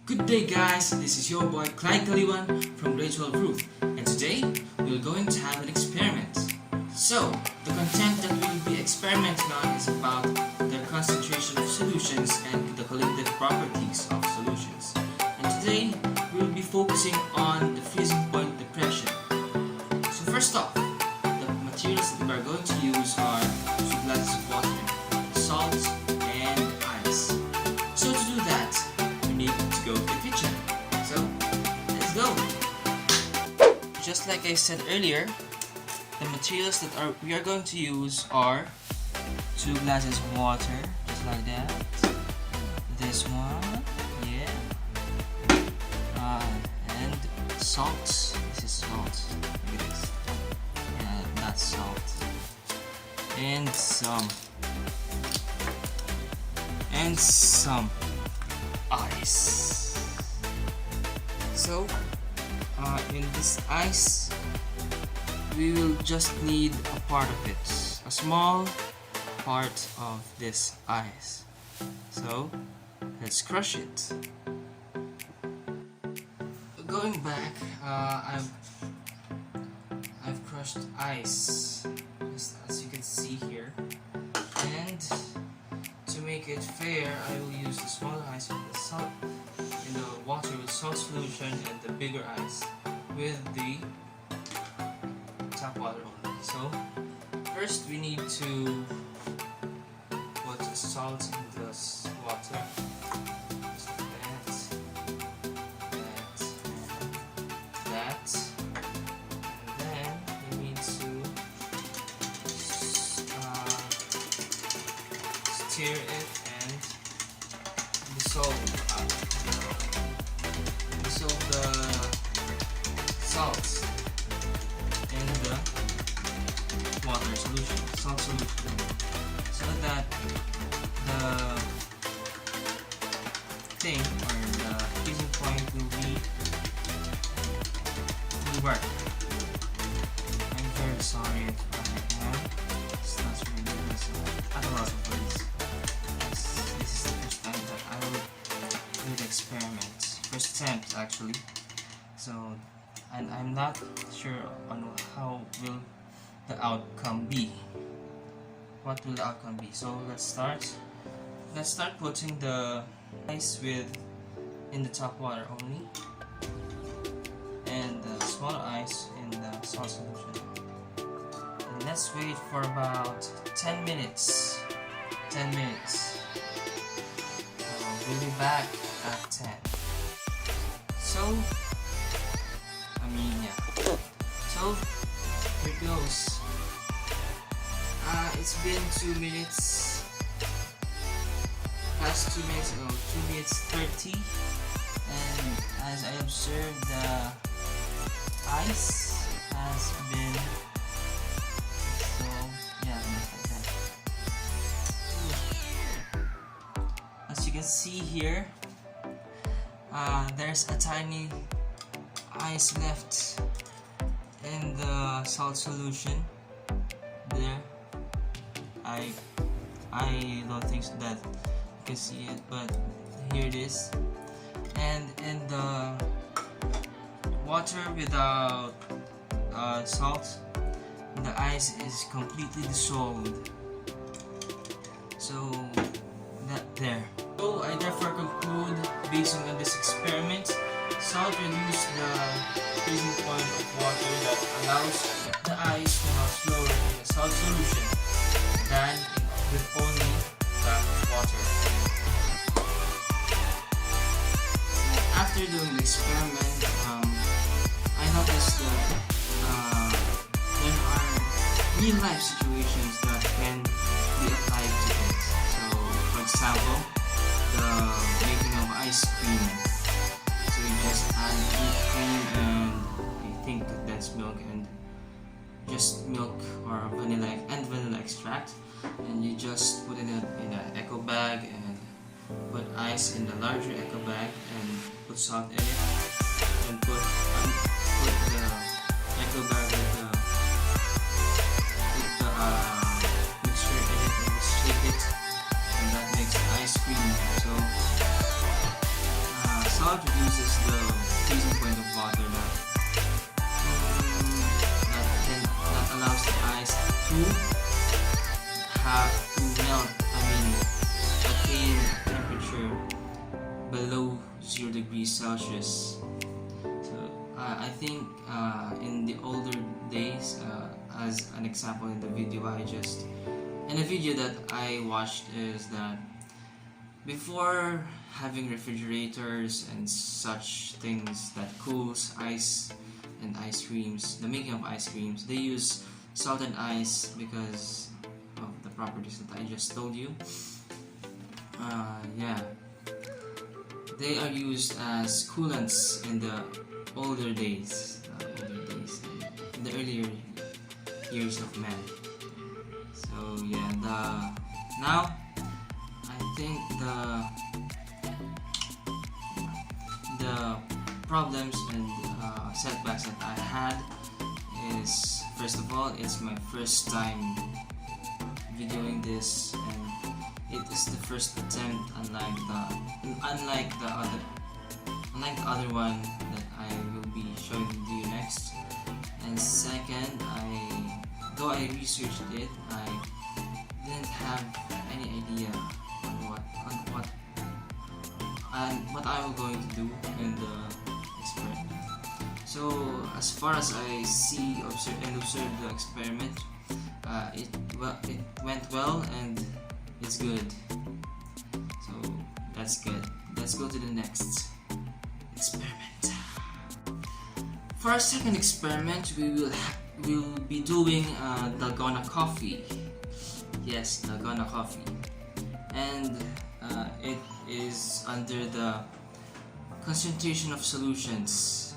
Good day guys, this is your boy Clyde Kaliwan from Grade 12 Roof, and today we're going to have an experiment. So, the content that we'll be experimenting on is about the concentration of solutions and the colligative properties of solutions. And today, we'll be focusing on the freezing point depression. So first off, the materials that we are going to use are 2 glasses of water, salt, and ice. So to do that, we need to go to the kitchen. So, let's go! Just like I said earlier, the materials that we are going to use are 2 glasses of water, just like that. This one, yeah. And salt. This is salt. Look at this. Yeah, that's salt. And some ice. So, in this ice, we will just need a part of it, a small part of this ice. So, let's crush it. Going back, I've crushed ice, just as you can see here, and to make it fair, I will use the smaller ice with the salt in the water with salt solution and the bigger ice with the tap water only. So first we need to put the salt in the water, just like that, and then we need to stir it and dissolve the salt in the water solution, salt solution, so that the thing or the freezing point will work. I'm very sorry if it's not really good. I don't know for this. This is the first time that I will do the experiment. First attempt actually. So, and I'm not sure on how will the outcome be. What will the outcome be? So let's start putting the ice in the top water only, and the smaller ice in the salt solution. And let's wait for about 10 minutes. 10 minutes. So we'll be back at 10. So, So, here it goes. It's been 2 minutes. Past 2 minutes, 2 minutes 30. And as I observed, the ice has been dissolved. Yeah, like that. As you can see here, there's a tiny ice left in the salt solution there. I don't think that you can see it, but here it is. And in the water without salt, the ice is completely dissolved. So that there. So I therefore conclude, based on this experiment, salt reduces the freezing point of water that allows the ice to melt slower in a salt solution than with only the water. After doing the experiment, I noticed that there are real-life situations that can be applied to it. So, for example, the making of ice cream. So you just add whipped cream and I think condensed milk and just milk or vanilla extract, and you just put it in an eco bag and put ice in the larger eco bag and put salt in it, and put the eco bag with the mixture in it and just shake it, and that makes ice cream. So salt to melt, attain a temperature below 0 degrees Celsius. So I think in the older days, as an example in the video that I watched, is that before having refrigerators and such things that cools ice and ice creams, the making of ice creams, they use salt and ice because of the properties that I just told you. Yeah, they are used as coolants in the older days, in the earlier years of man. So yeah, now I think the problems and setbacks that I had is, first of all, it's my first time videoing this, and it is the first attempt, unlike the other one that I will be showing to you next. And second, though I researched it, I didn't have any idea on what I was going to do in the experiment. So as far as I see and observe the experiment, it went well and it's good. So that's good. Let's go to the next experiment. For our second experiment, we will be doing Dalgona Coffee. Yes, Dalgona Coffee, and it is under the concentration of solutions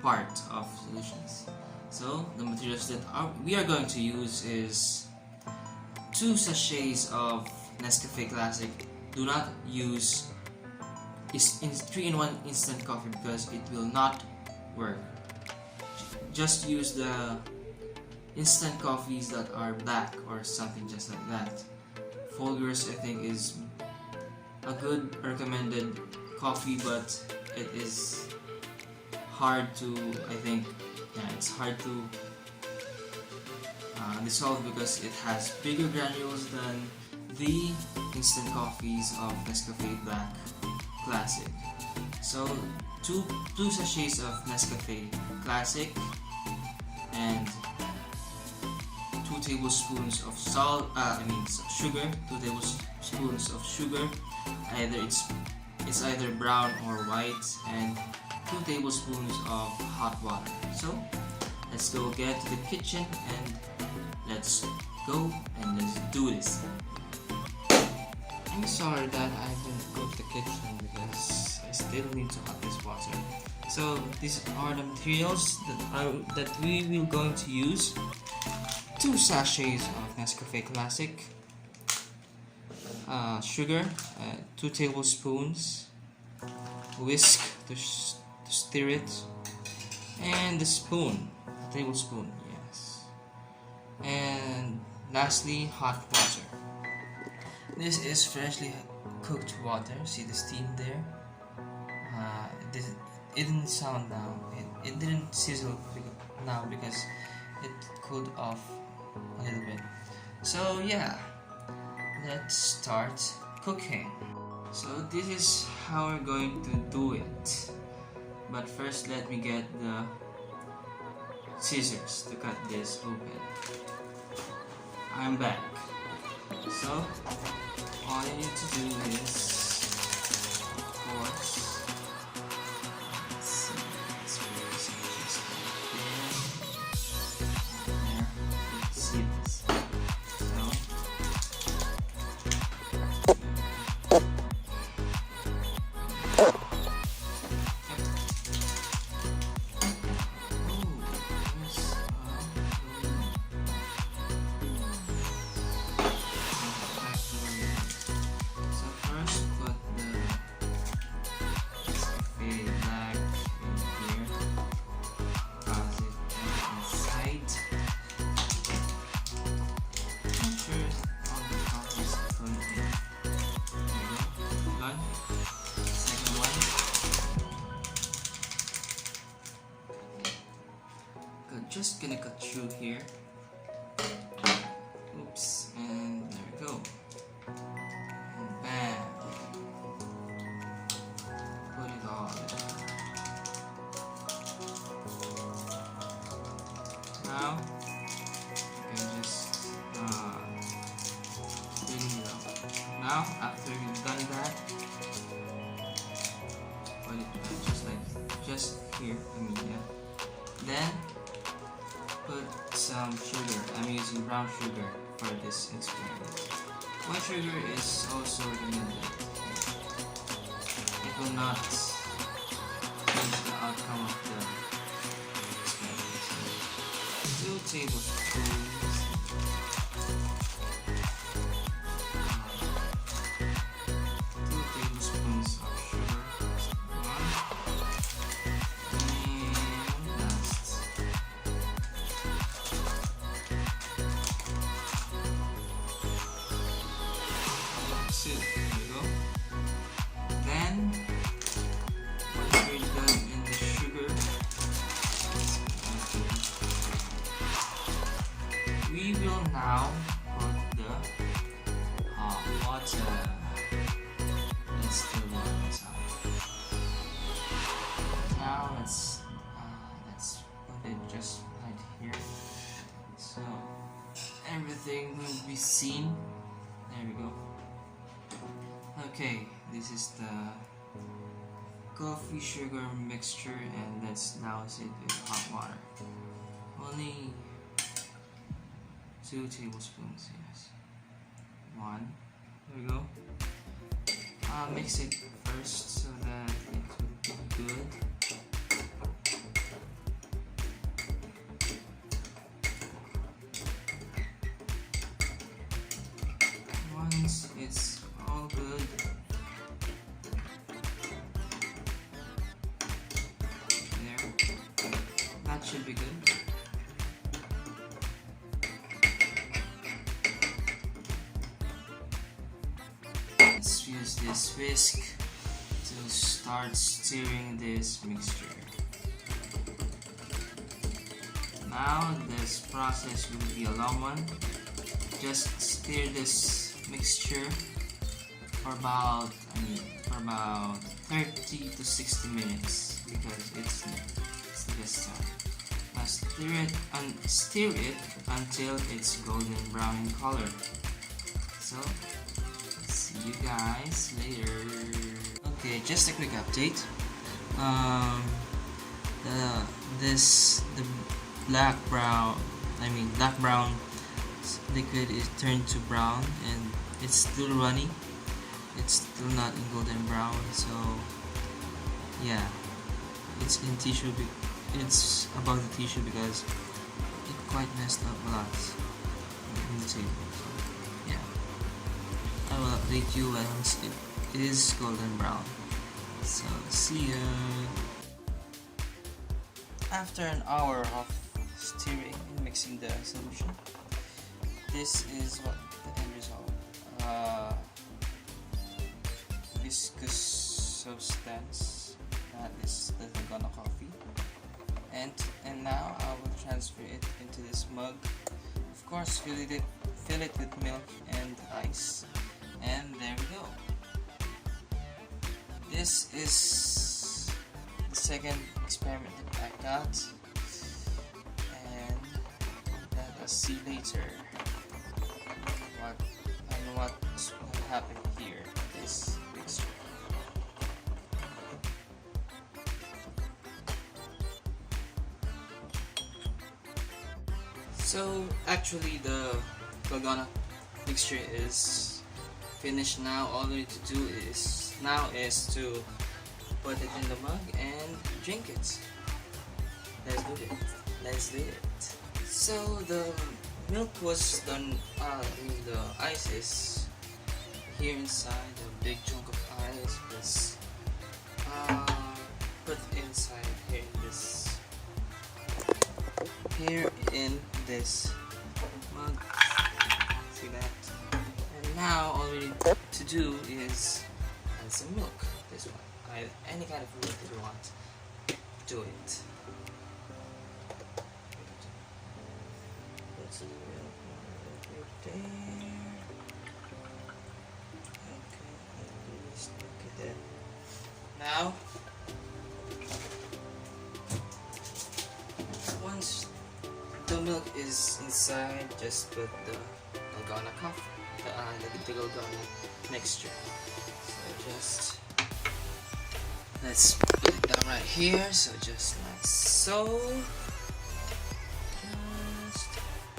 part of solutions. So the materials that we are going to use is 2 sachets of Nescafe Classic. Do not use 3-in-1 instant coffee because it will not work. Just use the instant coffees that are black or something just like that. Folgers, I think, is a good recommended coffee, but it is hard to, it's hard to dissolve because it has bigger granules than the instant coffees of Nescafe Black Classic. So two sachets of Nescafe Classic and 2 tablespoons of sugar. 2 tablespoons of sugar. It's either brown or white, and 2 tablespoons of hot water. So let's go get to the kitchen and let's go and let's do this. I'm sorry that I didn't go to the kitchen because I still need to hot this water. So these are the materials that we will going to use. 2 sachets of Nescafe Classic, sugar, 2 tablespoons, whisk to stir it, and the tablespoon, yes, and lastly hot water. This is freshly cooked water. See the steam there? It didn't sound now. It didn't sizzle now because it cooled off a little bit. So yeah, let's start cooking. So this is how we're going to do it. But first, let me get the scissors to cut this open. I'm back. So all you need to do is, of course, see this. Just gonna cut through here. drops, and there we go. And bam! Put it all there. Now you can just bring it up. Now after you've done that, put it just here. Then put some sugar. I'm using brown sugar for this experiment. White sugar is also limited. It will not change the outcome of the experiment. 2 tablespoons. 2 tablespoons of sugar. There you go. Then, once you're done in the sugar, we will now put the hot water. Let's do one time. Now let's put it just right here, so everything will be seen. There we go. Okay, this is the coffee sugar mixture, and let's douse it with hot water. Only 2 tablespoons, yes. 1. There we go. Mix it first so that it will be good. Once it's all good, there, that should be good. Let's use this whisk to start stirring this mixture. Now this process will be a long one. Just stir this mixture for about 30 to 60 minutes because it's the best time. Now stir it until it's golden brown in color. So see you guys later. Okay, just a quick update. The black brown liquid is turned to brown, and it's still running. It's still not in golden brown, so yeah, it's in tissue. It's above the tissue because it quite messed up a lot in the table. So yeah, I will update you once it is golden brown. So see ya. After an hour of stirring and mixing the solution, this is what the end result. Viscous substance. That is the Dalgona Coffee. And now I will transfer it into this mug. Of course, fill it with milk and ice. And there we go. This is the second experiment that I got. And let us see later what will happen here. This mixture. So actually the Dalgona mixture is finished now. All we need to do is to put it in the mug and drink it. Let's do it. So the milk was done, the ice is here inside. A big chunk of ice was put inside here in this mug. See that? And now all we need to do is add some milk. This one, any kind of milk that you want. Do it. Put some milk. there. Okay, just look at that. Now, once the milk is inside, just put the Dalgona coffee, the Dalgona mixture. So just let's put it down right here. So just like so. Just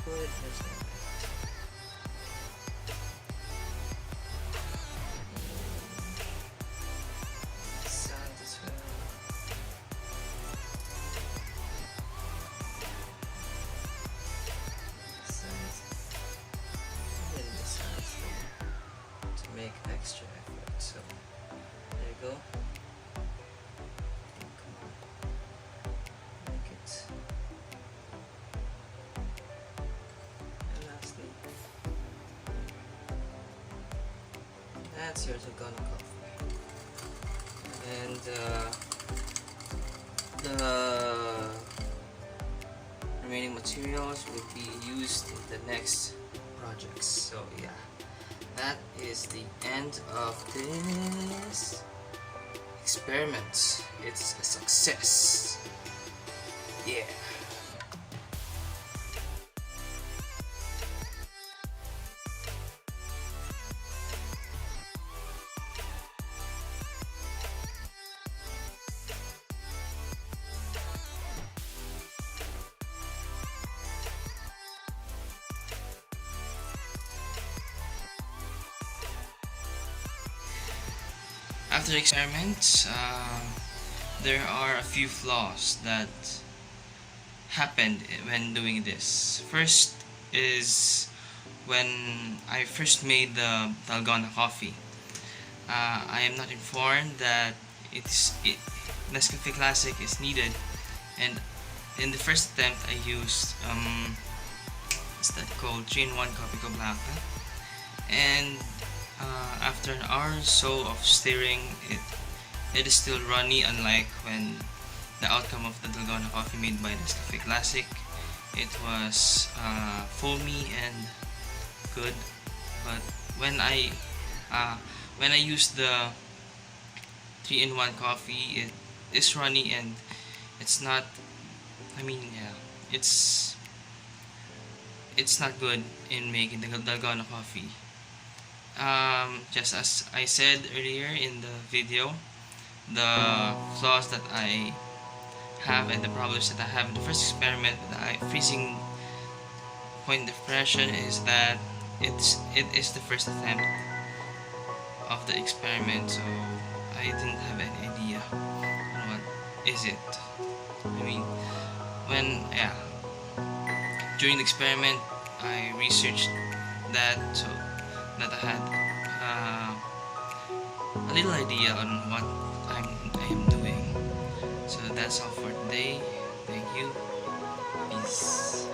put it just like that. Side as well. To make extra effort. So there you go. Come on. Make it. And lastly, that's your Dalgona coffee. And the remaining materials will be used in the next projects. So yeah, that is the end of this experiment. It's a success. Yeah. After the experiment, there are a few flaws that happened when doing this. First is when I first made the Dalgona coffee. I am not informed that Nescafe Classic is needed, and in the first attempt I used what's that called, 3-in-1 Coffee Blanca, and after an hour or so of stirring, it is still runny, unlike when the outcome of the Dalgona coffee made by Nescafe Classic. It was foamy and good, but when I used the 3-in-1 coffee, it is runny and it's not, it's not good in making the Dalgona coffee. Just as I said earlier in the video, the flaws that I have and the problems that I have in the first experiment with the freezing point depression is that it is the first attempt of the experiment, so I didn't have any idea on what is it. During the experiment I researched that, so that I had a little idea on what I am doing. So that's all for today. Thank you. Peace.